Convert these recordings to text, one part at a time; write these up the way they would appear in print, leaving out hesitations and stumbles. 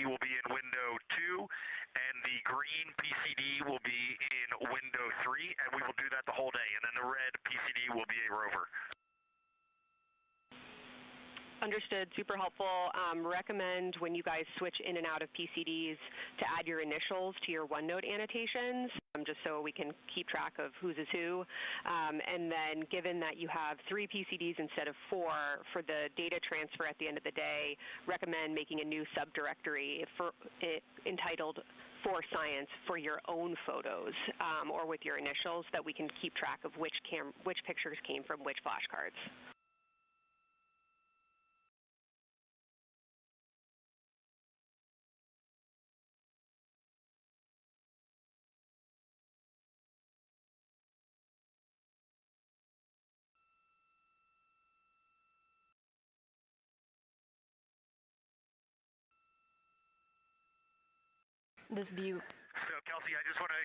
will be in window 2, and the green PCD will be in window 3, and we will do that the whole day. And then the red PCD will be a rover. Understood. Super helpful. Recommend when you guys switch in and out of PCDs to add your initials to your OneNote annotations, just so we can keep track of whose is who. And then given that you have 3 PCDs instead of 4 for the data transfer at the end of the day, recommend making a new subdirectory entitled For Science for your own photos or with your initials, that we can keep track of which pictures came from which flashcards. This view. So, Kelsey, I just want to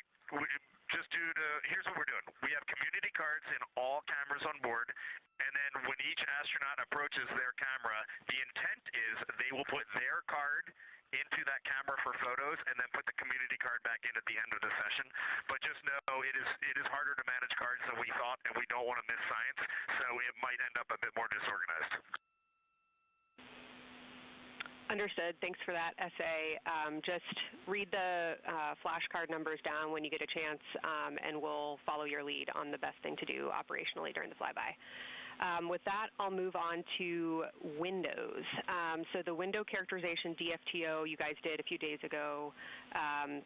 here's what we're doing. We have community cards in all cameras on board, and then when each astronaut approaches their camera, the intent is they will put their card into that camera for photos and then put the community card back in at the end of the session. But just know it is harder to manage cards than we thought, and we don't want to miss science, so it might end up a bit more disorganized. Understood. Thanks for that essay. Just read the flashcard numbers down when you get a chance, and we'll follow your lead on the best thing to do operationally during the flyby. With that, I'll move on to Windows. So the window characterization DFTO you guys did a few days ago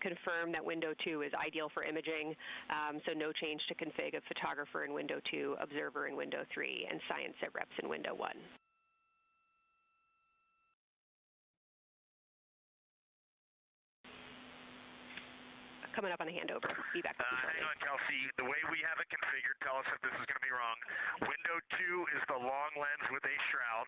confirmed that window 2 is ideal for imaging, so no change to config of photographer in window 2, observer in window 3, and science set reps in window 1. Coming up on a handover. Be back. Hang on, Kelsey. The way we have it configured, tell us if this is going to be wrong. Window 2 is the long lens with a shroud.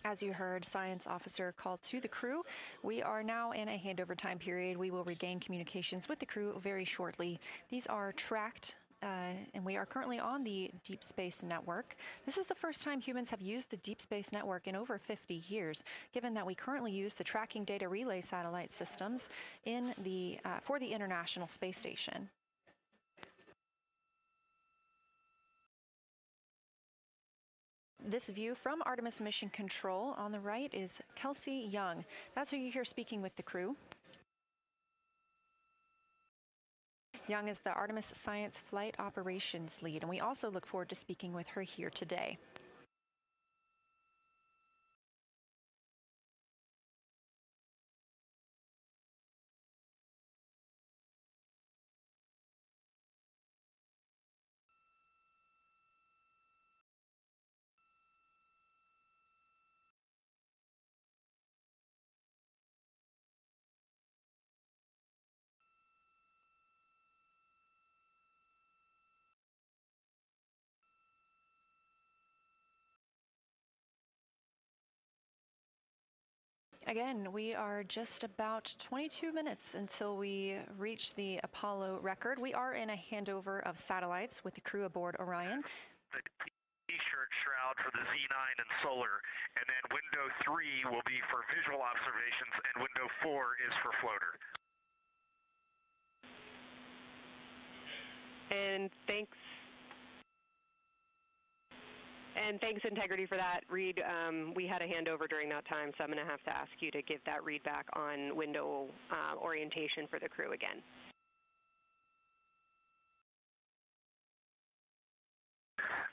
As you heard, science officer called to the crew. We are now in a handover time period. We will regain communications with the crew very shortly. These are tracked, and we are currently on the Deep Space Network. This is the first time humans have used the Deep Space Network in over 50 years, given that we currently use the tracking data relay satellite systems for the International Space Station. This view from Artemis Mission Control on the right is Kelsey Young. That's who you hear speaking with the crew. Young is the Artemis Science Flight Operations Lead, and we also look forward to speaking with her here today. Again, we are just about 22 minutes until we reach the Apollo record. We are in a handover of satellites with the crew aboard Orion. The T-shirt shroud for the Z9 and solar, and then window 3 will be for visual observations, and window 4 is for floater. And thanks, Integrity, for that. Reed, we had a handover during that time, so I'm going to have to ask you to give that read back on window orientation for the crew again.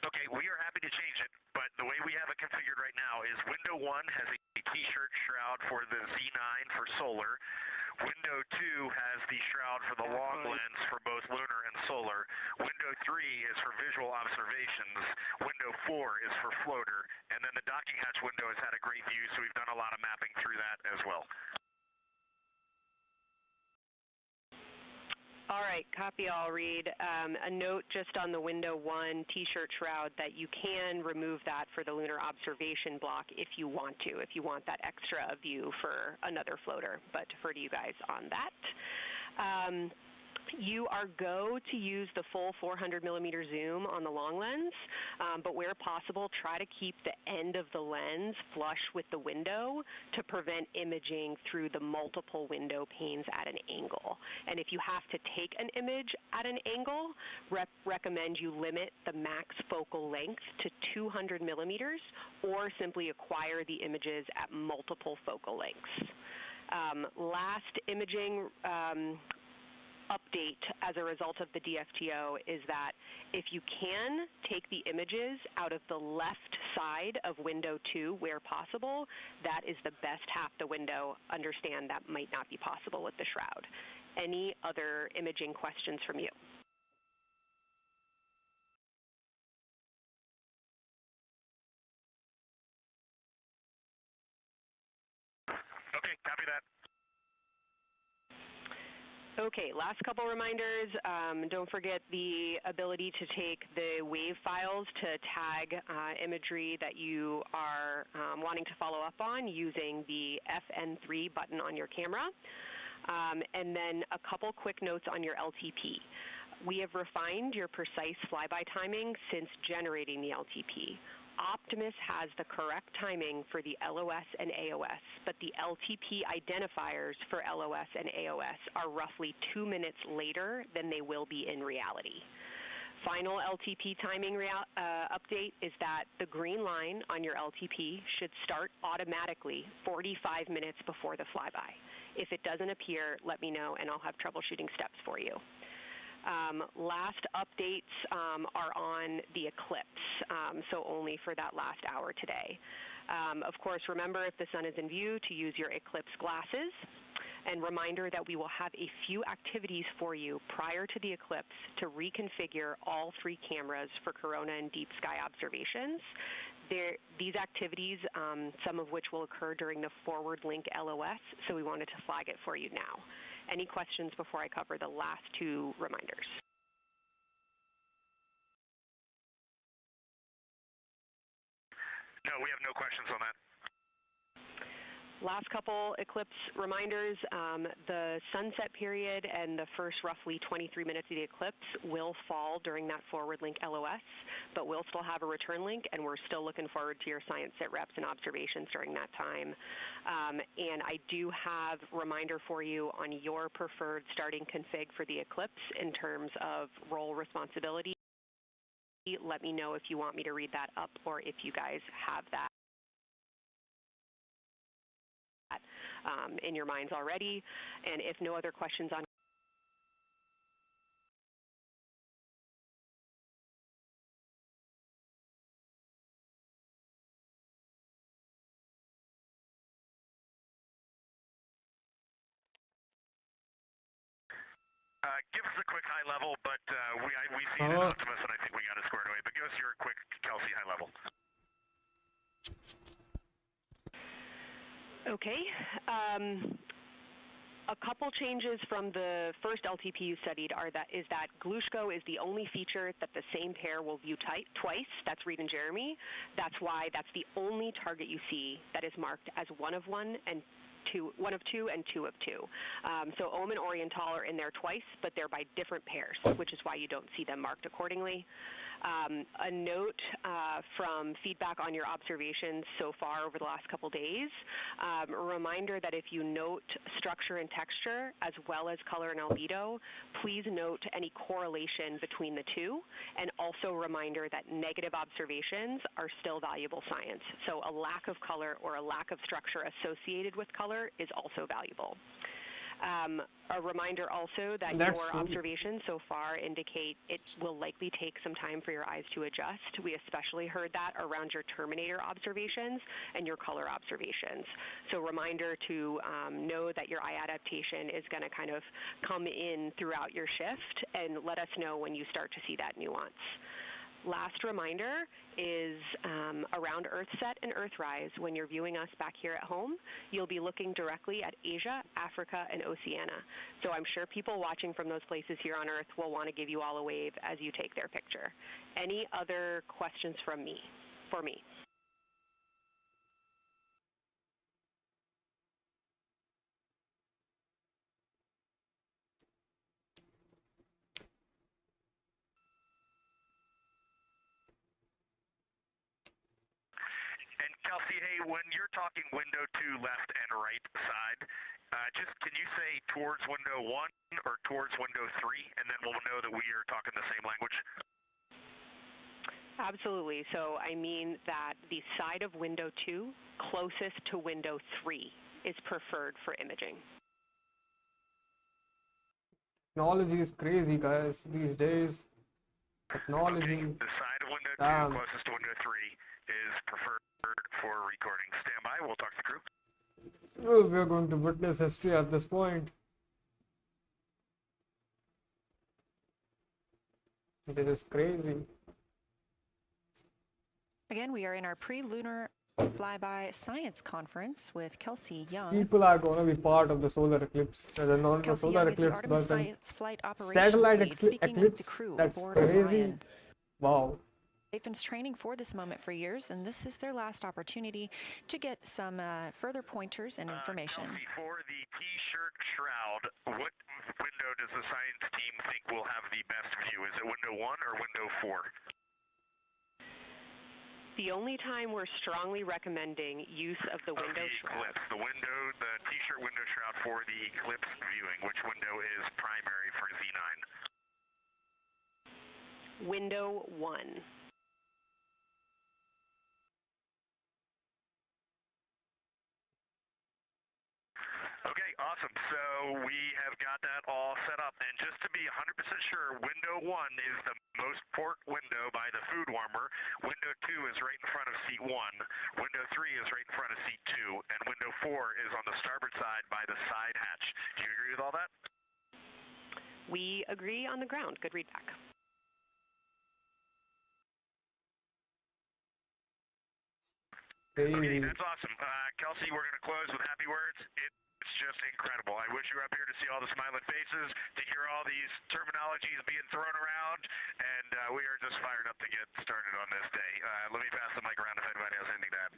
Okay, we are happy to change it, but the way we have it configured right now is window 1 has a T-shirt shroud for the Z9 for solar. Window 2 has the shroud for the long lens for both lunar and solar. Window 3 is for visual observations. Window 4 is for floater. And then the docking hatch window has had a great view, so we've done a lot of mapping through that as well. All right, copy all, Reed. A note just on the window 1 T-shirt shroud that you can remove that for the lunar observation block if you want that extra view for another floater, but defer to you guys on that. You are go to use the full 400 millimeter zoom on the long lens, but where possible, try to keep the end of the lens flush with the window to prevent imaging through the multiple window panes at an angle. And if you have to take an image at an angle, recommend you limit the max focal length to 200 millimeters or simply acquire the images at multiple focal lengths. Last imaging update as a result of the DFTO is that if you can take the images out of the left side of window 2 where possible, that is the best half the window. Understand that might not be possible with the shroud. Any other imaging questions from you? Okay, copy that. Okay, last couple reminders. Don't forget the ability to take the WAV files to tag imagery that you are wanting to follow up on using the FN3 button on your camera. And then a couple quick notes on your LTP. We have refined your precise flyby timing since generating the LTP. Optimus has the correct timing for the LOS and AOS, but the LTP identifiers for LOS and AOS are roughly 2 minutes later than they will be in reality. Final LTP timing update is that the green line on your LTP should start automatically 45 minutes before the flyby. If it doesn't appear, let me know and I'll have troubleshooting steps for you. Last updates are on the eclipse, so only for that last hour today. Of course, remember if the sun is in view to use your eclipse glasses. And reminder that we will have a few activities for you prior to the eclipse to reconfigure all 3 cameras for corona and deep sky observations. These activities, some of which will occur during the forward link LOS, so we wanted to flag it for you now. Any questions before I cover the last 2 reminders? No, we have no questions on that. Last couple eclipse reminders, the sunset period and the first roughly 23 minutes of the eclipse will fall during that forward link LOS, but we'll still have a return link and we're still looking forward to your science sit reps and observations during that time. And I do have a reminder for you on your preferred starting config for the eclipse in terms of role responsibility. Let me know if you want me to read that up or if you guys have that in your minds already. And if no other questions on give us a quick high level, but we see it in Optimus, and I think we got it squared away. But give us your quick Kelsey high level. Okay. A couple changes from the first LTP you studied is that Glushko is the only feature that the same pair will view twice. That's Reed and Jeremy. That's why that's the only target you see that is marked as 1 of 1 and 1 of 2 and 2 of 2. So Ohm and Oriental are in there twice, but they're by different pairs, which is why you don't see them marked accordingly. A note from feedback on your observations so far over the last couple days, a reminder that if you note structure and texture as well as color and albedo, please note any correlation between the 2, and also a reminder that negative observations are still valuable science. So a lack of color or a lack of structure associated with color is also valuable. A reminder also that your observations so far indicate it will likely take some time for your eyes to adjust. We especially heard that around your Terminator observations and your color observations. So reminder to know that your eye adaptation is going to kind of come in throughout your shift, and let us know when you start to see that nuance. Last reminder is around Earthset and Earthrise. When you're viewing us back here at home, you'll be looking directly at Asia, Africa, and Oceania. So I'm sure people watching from those places here on Earth will want to give you all a wave as you take their picture. Any other questions for me? Kelsey, hey, when you're talking window 2 left and right side, just can you say towards window 1 or towards window 3, and then we'll know that we are talking the same language? Absolutely. So I mean that the side of window 2 closest to window 3 is preferred for imaging. Technology is crazy, guys, these days. Technology. Okay, the side of window 2 closest to window 3 is preferred for recording. Stand by, we'll talk to the crew. Oh, we're going to witness history at this point. This is crazy. Again, we are in our pre-lunar flyby science conference with Kelsey Young. People are going to be part of the solar eclipse. Not the solar Young eclipse, is the Artemis but Science Flight Operations satellite lead, speaking with the eclipse. crew That's aboard crazy. Orion. Wow. They've been training for this moment for years, and this is their last opportunity to get some further pointers and information. Kelsey, for the T-shirt shroud, what window does the science team think will have the best view? Is it window 1 or window 4? The only time we're strongly recommending use of the window shroud. The T-shirt window shroud for the eclipse viewing, which window is primary for Z9? Window 1. Okay, awesome. So we have got that all set up. And just to be 100% sure, window 1 is the most port window by the food warmer. Window 2 is right in front of seat 1. Window 3 is right in front of seat 2. And window 4 is on the starboard side by the side hatch. Do you agree with all that? We agree on the ground. Good readback. Okay, that's awesome. Kelsey, we're going to close with happy words. It's just incredible. I wish you were up here to see all the smiling faces, to hear all these terminologies being thrown around, and we are just fired up to get started on this day. Let me pass the mic around if anybody has anything to add.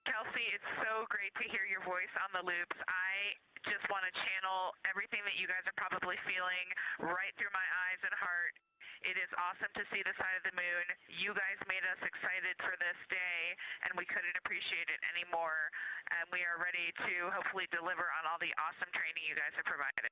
Kelsey, it's so great to hear your voice on the loops. I just want to channel everything that you guys are probably feeling right through my eyes and heart. It is awesome to see the side of the moon. You guys made us excited for this day, and we couldn't appreciate it anymore. And we are ready to hopefully deliver on all the awesome training you guys have provided.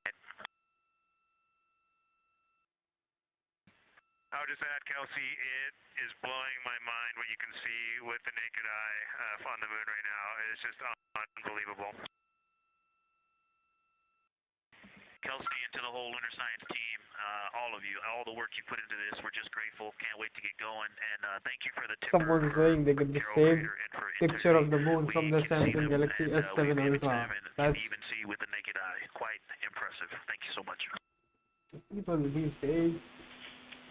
I'll just add, Kelsey, it is blowing my mind what you can see with the naked eye on the moon right now. It's just unbelievable. Kelsey, and to the whole Lunar Science team, all of you, all the work you put into this, we're just grateful. Can't wait to get going, and thank you for the Someone saying they get the same picture of the moon from the Samsung Galaxy S7 Ultra. That's you even see with the naked eye. Quite impressive. Thank you so much. people these days.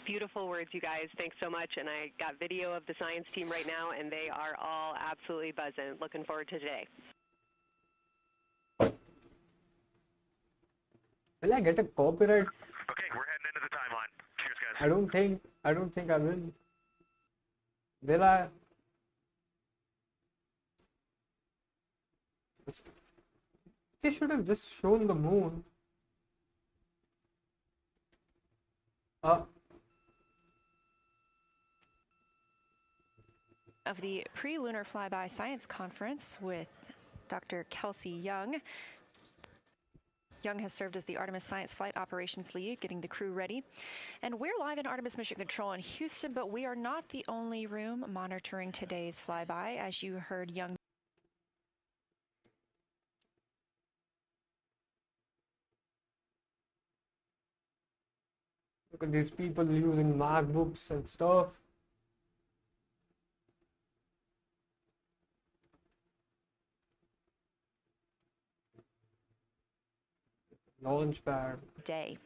Beautiful words, you guys. Thanks so much. And I got video of the science team right now, and they are all absolutely buzzing. Looking forward to today. Will I get a copyright? Okay, we're heading into the timeline. Cheers, guys. I don't think I will. Will I? They should have just shown the moon. Of the pre-lunar flyby science conference with Dr. Kelsey Young. Young has served as the Artemis Science Flight Operations Lead, getting the crew ready. And we're live in Artemis Mission Control in Houston, but we are not the only room monitoring today's flyby. As you heard Young Look at these people using MacBooks and stuff. Launchpad. day.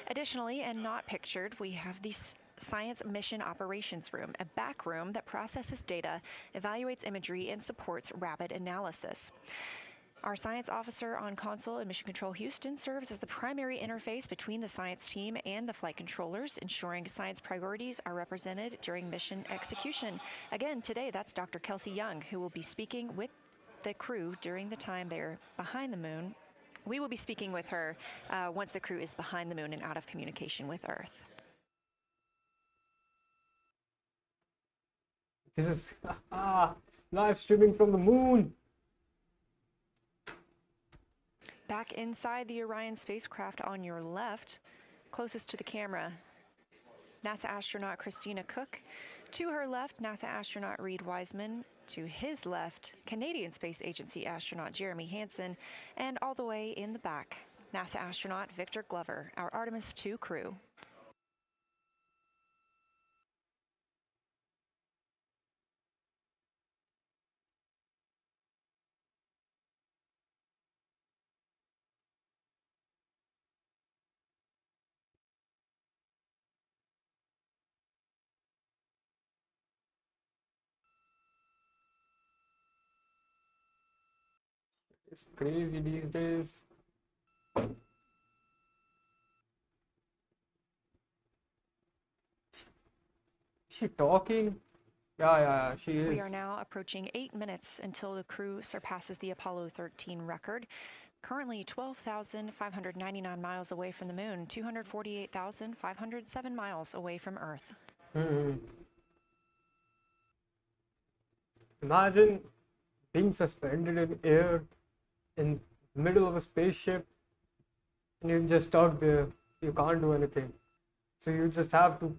Additionally, and not pictured, we have the Science Mission Operations Room, a back room that processes data, evaluates imagery, and supports rapid analysis. Our science officer on console in Mission Control Houston serves as the primary interface between the science team and the flight controllers, ensuring science priorities are represented during mission execution. Again, today, that's Dr. Kelsey Young, who will be speaking with the crew during the time they're behind the moon. We will be speaking with her once the crew is behind the moon and out of communication with Earth. This is live streaming from the moon. Back inside the Orion spacecraft on your left, closest to the camera, NASA astronaut Christina Cook. To her left, NASA astronaut Reid Wiseman. To his left, Canadian Space Agency astronaut Jeremy Hansen. And all the way in the back, NASA astronaut Victor Glover, our Artemis II crew. It's crazy these days. Is she talking? Yeah, she is. We are now approaching 8 minutes until the crew surpasses the Apollo 13 record. Currently 12,599 miles away from the moon, 248,507 miles away from Earth. Imagine being suspended in air in the middle of a spaceship and you're just stuck there. You can't do anything. So you just have to,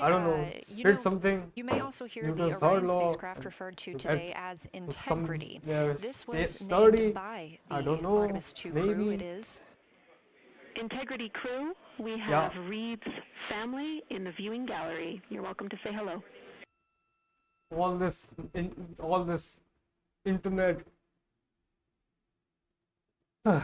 I don't know, spit something. You may also hear Newton's the third Orion law spacecraft referred to today as integrity. This was study, named by the I don't know, Artemis II maybe. crew. It is Integrity crew, we have Reid's family in the viewing gallery. You're welcome to say hello. All this internet. How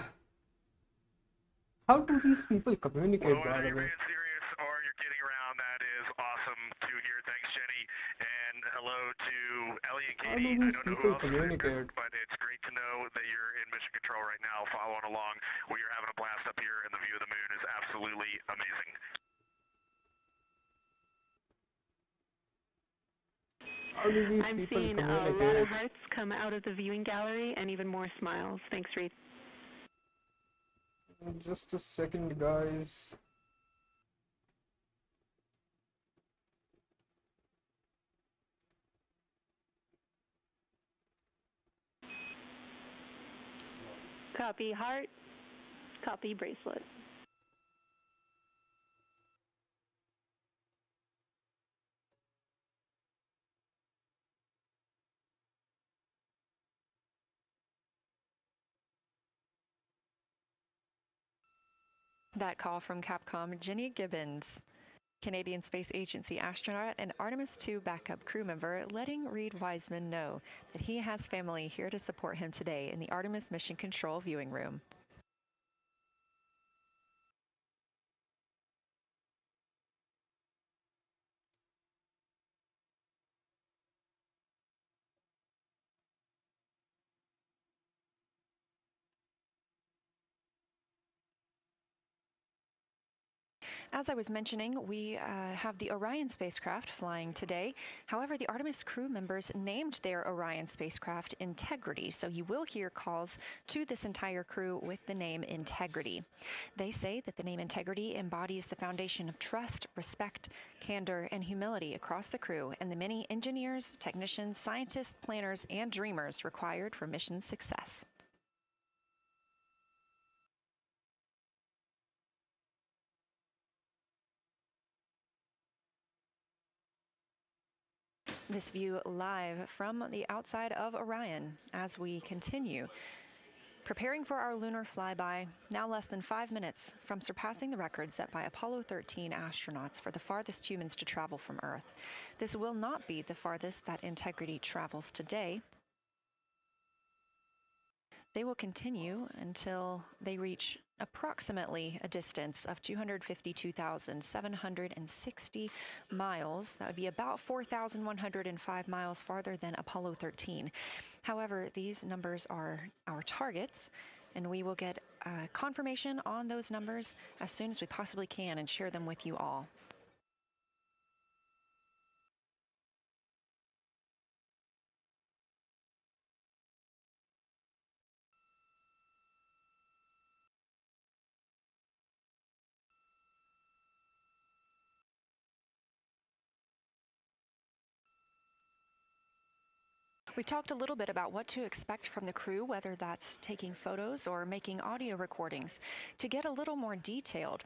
do these people communicate, Well, by whether the you're way? being serious or you're kidding around, that is awesome to hear. Thanks, Jenny. And hello to Ellie and How Katie. do I these don't know who people else is there, communicate? but it's great to know that you're in mission control right now, following along. We are having a blast up here, and the view of the moon is absolutely amazing. How do these I'm people seeing a lot communicate? of hearts come out of the viewing gallery and even more smiles. Thanks, Reid. Just a second, guys. Copy heart, copy bracelet. that call from Capcom Jenny Gibbons, Canadian Space Agency astronaut and Artemis II backup crew member, letting Reid Wiseman know that he has family here to support him today in the Artemis Mission Control viewing room. As I was mentioning, we have the Orion spacecraft flying today. However, the Artemis crew members named their Orion spacecraft Integrity, so you will hear calls to this entire crew with the name Integrity. They say that the name Integrity embodies the foundation of trust, respect, candor, and humility across the crew and the many engineers, technicians, scientists, planners, and dreamers required for mission success. This view live from the outside of Orion as we continue. Preparing for our lunar flyby, now less than 5 minutes from surpassing the record set by Apollo 13 astronauts for the farthest humans to travel from Earth. This will not be the farthest that Integrity travels today. They will continue until they reach approximately a distance of 252,760 miles. That would be about 4,105 miles farther than Apollo 13. However, these numbers are our targets, and we will get confirmation on those numbers as soon as we possibly can and share them with you all. We talked a little bit about what to expect from the crew, whether that's taking photos or making audio recordings. To get a little more detailed,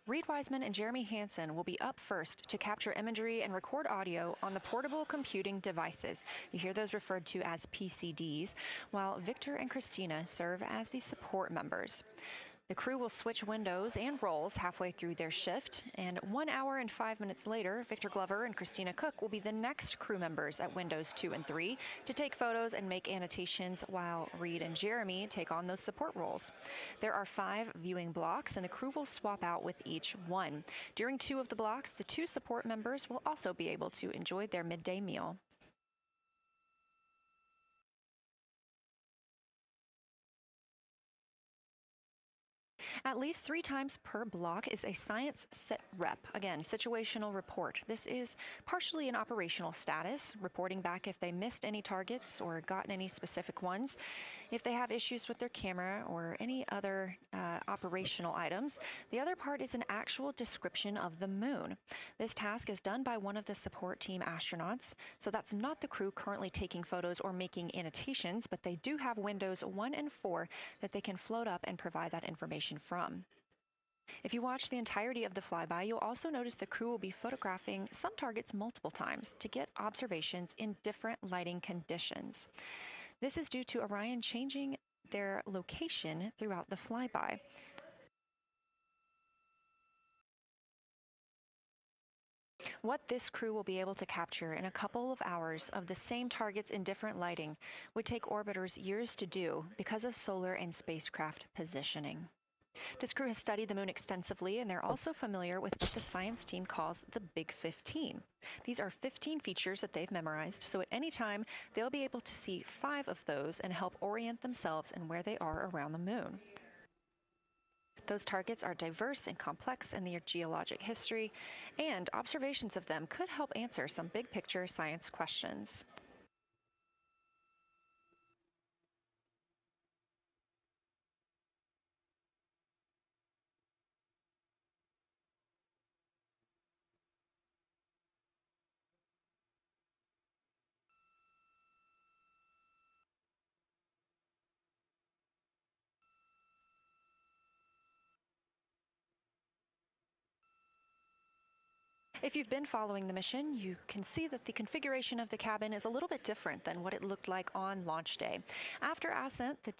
Reed Wiseman and Jeremy Hansen will be up first to capture imagery and record audio on the portable computing devices. You hear those referred to as PCDs, while Victor and Christina serve as the support members. The crew will switch windows and roles halfway through their shift, and 1 hour and 5 minutes later, Victor Glover and Christina Cook will be the next crew members at windows 2 and 3 to take photos and make annotations, while Reed and Jeremy take on those support roles. There are 5 viewing blocks, and the crew will swap out with each one. During 2 of the blocks, the 2 support members will also be able to enjoy their midday meal. At least 3 times per block is a science sit rep. Again, situational report. This is partially an operational status, reporting back if they missed any targets or gotten any specific ones. If they have issues with their camera or any other operational items. The other part is an actual description of the moon. This task is done by one of the support team astronauts, so that's not the crew currently taking photos or making annotations, but they do have windows 1 and 4 that they can float up and provide that information from. If you watch the entirety of the flyby, you'll also notice the crew will be photographing some targets multiple times to get observations in different lighting conditions. This is due to Orion changing their location throughout the flyby. What this crew will be able to capture in a couple of hours of the same targets in different lighting would take orbiters years to do because of solar and spacecraft positioning. This crew has studied the moon extensively, and they're also familiar with what the science team calls the Big 15. These are 15 features that they've memorized, so at any time, they'll be able to see 5 of those and help orient themselves and where they are around the moon. Those targets are diverse and complex in their geologic history, and observations of them could help answer some big-picture science questions. If you've been following the mission, you can see that the configuration of the cabin is a little bit different than what it looked like on launch day. After ascent, the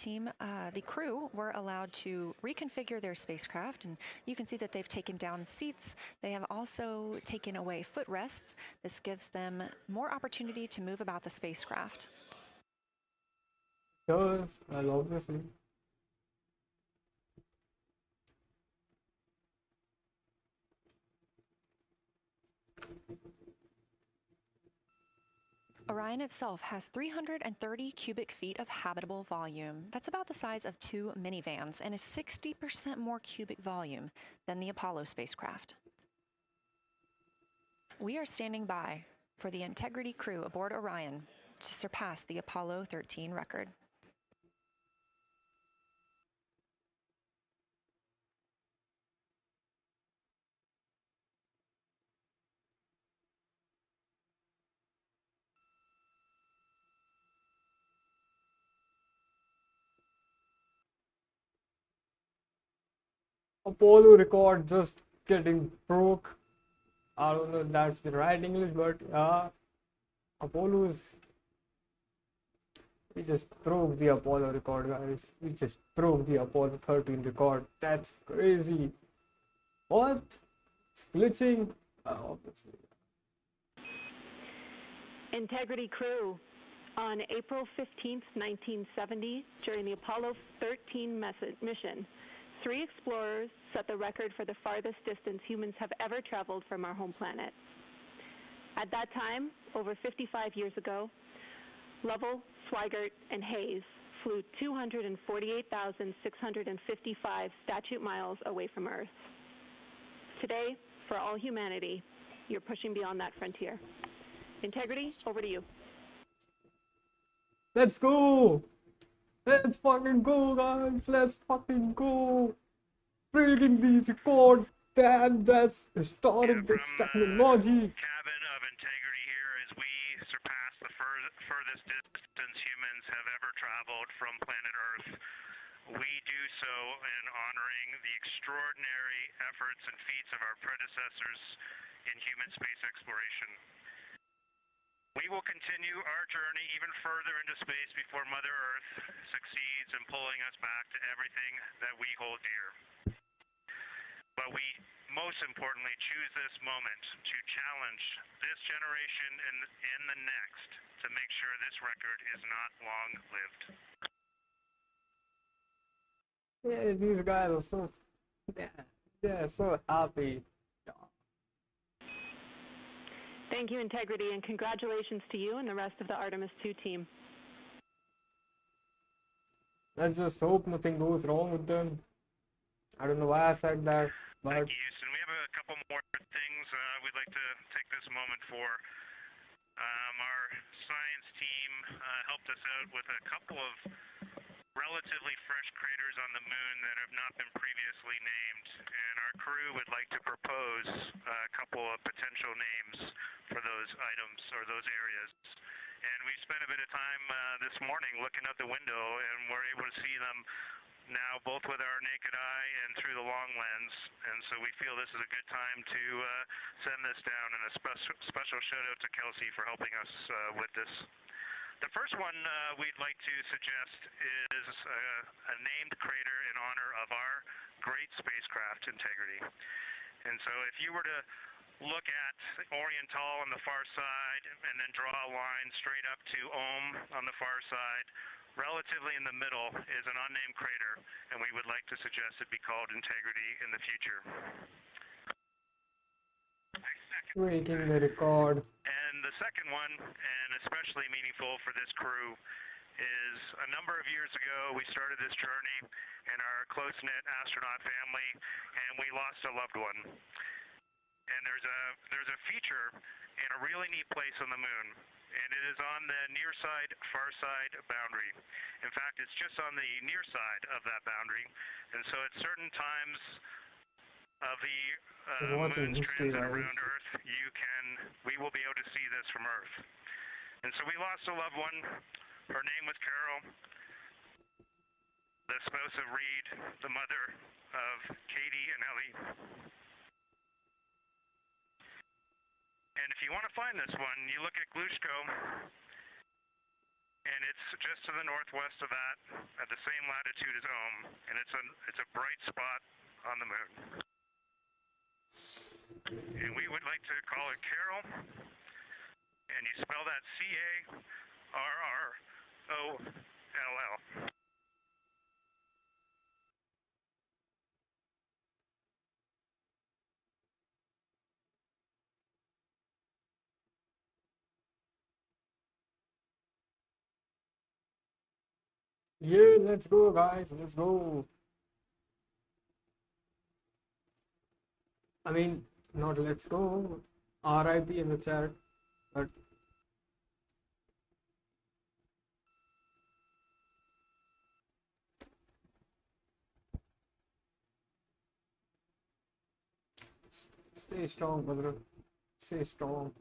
crew were allowed to reconfigure their spacecraft, and you can see that they've taken down seats. They have also taken away footrests. This gives them more opportunity to move about the spacecraft. Yes, well, obviously. Orion itself has 330 cubic feet of habitable volume. That's about the size of 2 minivans and is 60% more cubic volume than the Apollo spacecraft. We are standing by for the Integrity crew aboard Orion to surpass the Apollo 13 record. Apollo record just getting broke. I don't know if that's the right English, but Apollo's. We just broke the Apollo record, guys. We just broke the Apollo 13 record. That's crazy. What? It's glitching? Obviously. Integrity crew. On April 15th, 1970, during the Apollo 13 mission, 3 explorers set the record for the farthest distance humans have ever traveled from our home planet. At that time, over 55 years ago, Lovell, Swigert, and Hayes flew 248,655 statute miles away from Earth. Today, for all humanity, you're pushing beyond that frontier. Integrity, over to you. Let's go! Let's fucking go, guys! Let's fucking go! Breaking the record! Damn, that's historic, that's technology! Cabin of Integrity here as we surpass the furthest distance humans have ever traveled from planet Earth. We do so in honoring the extraordinary efforts and feats of our predecessors in human space exploration. We will continue our journey even further into space before Mother Earth succeeds in pulling us back to everything that we hold dear. But we most importantly choose this moment to challenge this generation and the next to make sure this record is not long-lived. Yeah, these guys are so, they're so happy. Thank you, Integrity, and congratulations to you and the rest of the Artemis II team. Let's just hope nothing goes wrong with them. I don't know why I said that, but Thank you, Houston. We have a couple more things we'd like to take this moment for. Our science team helped us out with a couple of relatively fresh craters on the moon that have not been previously named, and our crew would like to propose a couple of potential names for those items or those areas. And we spent a bit of time this morning looking out the window, and we're able to see them now both with our naked eye and through the long lens, and so we feel this is a good time to send this down, and a special shout out to Kelsey for helping us with this. The first one we'd like to suggest is a named crater in honor of our great spacecraft Integrity. And so if you were to look at Oriental on the far side and then draw a line straight up to Ohm on the far side, relatively in the middle is an unnamed crater, and we would like to suggest it be called Integrity in the future. breaking the record. And the second one, and especially meaningful for this crew, is a number of years ago we started this journey in our close-knit astronaut family, and we lost a loved one. And there's a feature in a really neat place on the moon, and it is on the near side, far side boundary. In fact, it's just on the near side of that boundary, and so at certain times of the moon's transit around Earth, we will be able to see this from Earth. And so we lost a loved one. Her name was Carol, the spouse of Reed, the mother of Katie and Ellie. And if you want to find this one, you look at Glushko, and it's just to the northwest of that, at the same latitude as Ohm, and it's a bright spot on the moon. And we would like to call it Carol, and you spell that C-A-R-R-O-L-L. Yeah, let's go, guys. Let's go. I mean, not let's go. RIP in the chat, but stay strong, brother. Stay strong.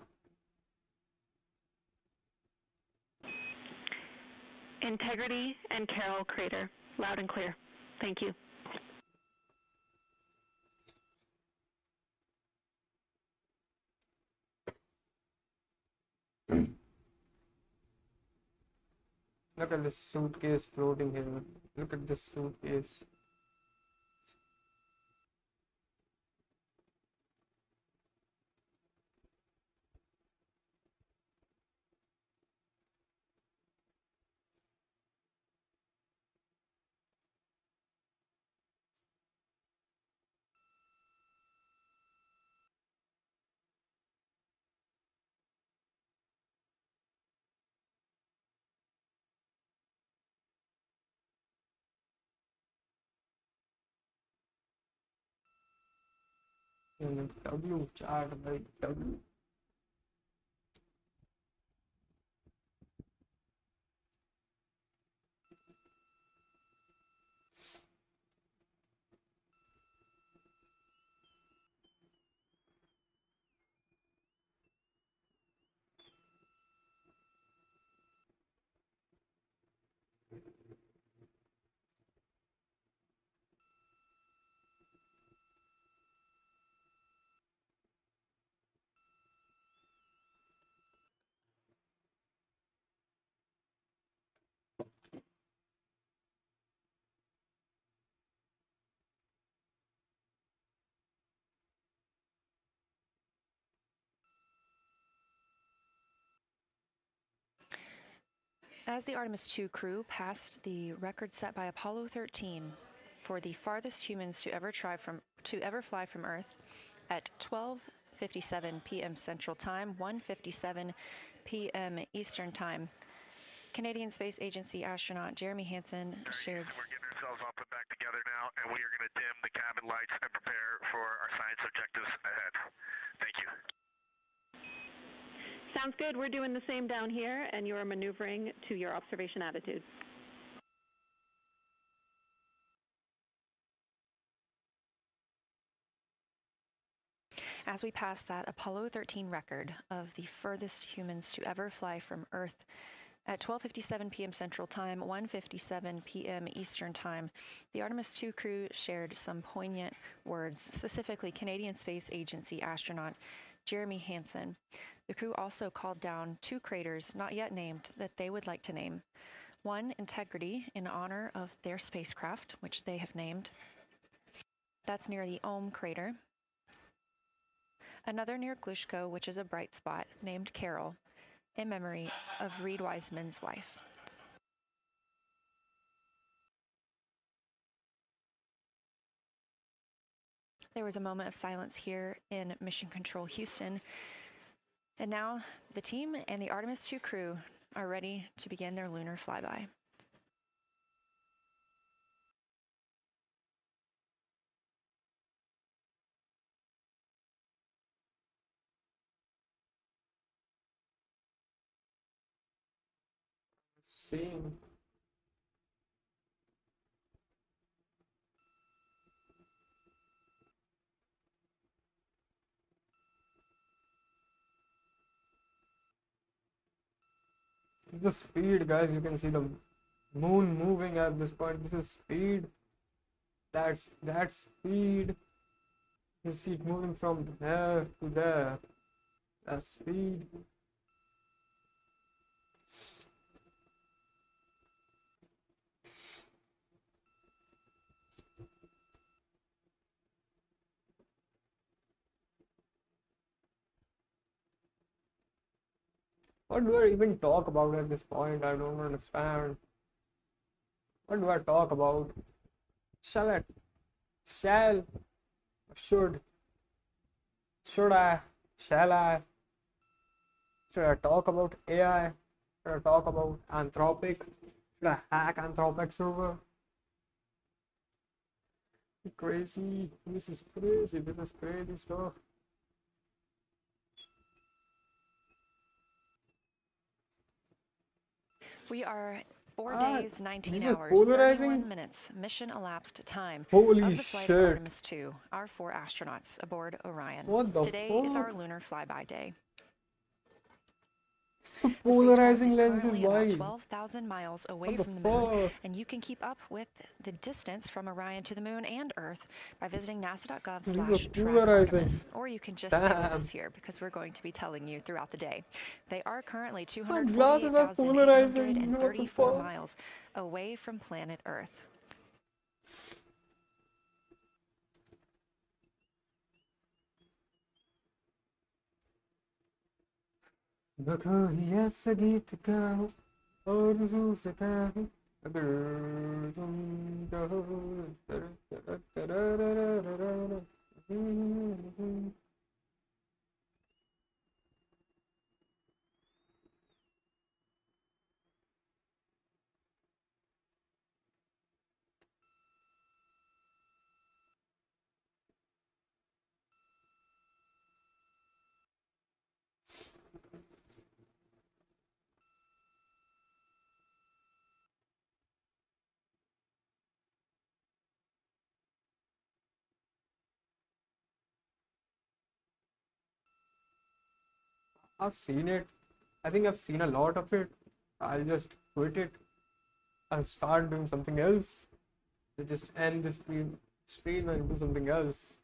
Integrity and Carol Crater, loud and clear. Thank you. Look at this suitcase floating here. Look at this suitcase. And W chart by W. As the Artemis II crew passed the record set by Apollo 13 for the farthest humans to ever fly from Earth at 12:57 p.m. Central Time, 1:57 p.m. Eastern Time, Canadian Space Agency astronaut Jeremy Hansen shared. We're getting ourselves all put back together now, and we are going to dim the cabin lights and prepare for our science objectives ahead. Thank you. Sounds good. We're doing the same down here, and you're maneuvering to your observation attitude. As we pass that Apollo 13 record of the furthest humans to ever fly from Earth at 12:57 p.m. Central Time, 1:57 p.m. Eastern Time, the Artemis II crew shared some poignant words, specifically Canadian Space Agency astronaut Jeremy Hansen. The crew also called down 2 craters not yet named that they would like to name. One, Integrity, in honor of their spacecraft, which they have named. That's near the Ohm crater. Another near Glushko, which is a bright spot, named Carol, in memory of Reed Wiseman's wife. There was a moment of silence here in Mission Control Houston. And now the team and the Artemis II crew are ready to begin their lunar flyby. Seeing. The speed, guys, you can see the moon moving at this point. This is speed. That's speed. You see it moving from there to there. That's speed. What do I even talk about at this point? I don't understand. What do I talk about? Shall I? Shall? Should? Should I? Shall I? Should I talk about AI? Should I talk about Anthropic? Should I hack Anthropic server? Crazy. This is crazy. This is crazy stuff. We are 4 days, 19 these are hours, polarizing? 31 minutes, mission elapsed time Holy of the flight shit. of Artemis II, our 4 astronauts aboard Orion. What the Today fuck? is our lunar flyby day. So The polarizing spacecraft lenses, is currently why? about 12,000 miles away What the from the moon, fuck? and you can keep up with the distance from Orion to the moon and Earth by visiting These are nasa.gov/track polarizing. Artemis, or you can just stay with Damn. us here because we're going to be telling you throughout the day. They are currently My glasses are polarizing. What the 248,834 fuck? miles away from planet Earth. देखो ही ऐसा गीत गाओ आरज़ू से कहो अगर तुम कहो I've seen it. I think I've seen a lot of it. I'll just quit it. I'll start doing something else. I'll just end this stream and do something else.